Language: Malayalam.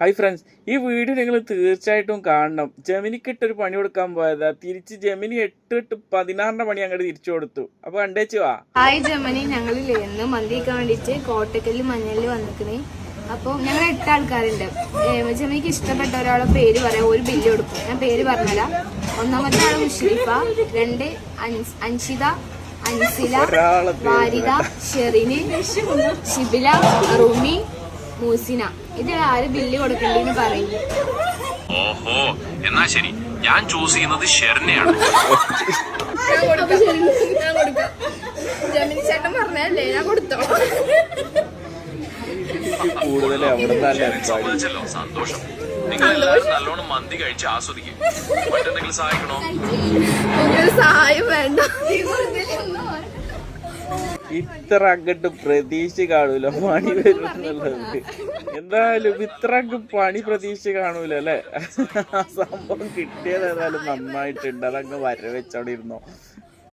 ഹായ് ഫ്രണ്ട്സ്, ഈ വീഡിയോ നിങ്ങൾ തീർച്ചയായിട്ടും കാണണം. ജെമിനിക്കിട്ടൊരു പണി കൊടുക്കാൻ പോയതാ, തിരിച്ച് ജെമിനി 8-16 പണി അങ്ങോട്ട് തിരിച്ചു കൊടുത്തു. അപ്പൊ കണ്ടേച്ചു വാ. ഹായ് ജെമിനി, ഞങ്ങളില്ലേ ഇന്ന് മന്തി കഴിക്കാൻ വേണ്ടിട്ട് കോട്ടക്കല് മഞ്ഞളിൽ വന്നിക്കണേ. അപ്പോൾ ഞങ്ങൾ 8 ആൾക്കാരുണ്ട്. ജെമിനിക്ക് ഇഷ്ടപ്പെട്ട ഒരാളെ പേര് പറയാം, ഒരു ബില്ല് കൊടുക്കും. ഞാൻ പേര് പറഞ്ഞുതരാം. ഒന്നാമത്തെ ആള് മുഷ്രിഫ, 2 അൻഷിത, അൻസില, വാരിദ, ഷെറിന്, ഷിബില, റുമി, മൂസിന. ഇതിൽ ആര് ബില്ല് കൊടുക്കണ്ടെന്ന് പറയും. ഓഹോ, എന്നാ ശരി, ഞാൻ ചൂസ് ചെയ്യുന്നത് ഷെറിനെയാണ്. ഞാൻ കൊടുക്കാം. ജെമിനി ചേട്ടൻ പറഞ്ഞല്ലേ, ഞാൻ കൊടുത്തോ. സമ്മതിച്ചല്ലോ, സന്തോഷം. നിങ്ങൾ എല്ലാവരും നല്ലോണം മന്തി കഴിച്ച് ആസ്വദിക്കും. മറ്റെന്തെങ്കിലും സഹായിക്കണോ? സഹായം വേണ്ട. ഇത്ര അങ്ങോട്ട് പ്രതീക്ഷ കാണൂല പണി വരുന്നുള്ളത്. എന്തായാലും ഇത്ര പണി പ്രതീക്ഷ കാണൂല അല്ലെ. സംഭവം കിട്ടിയത് ഏതായാലും നന്നായിട്ടുണ്ട്. അതങ്ങ് വരവെച്ചോടെ ഇരുന്നോ.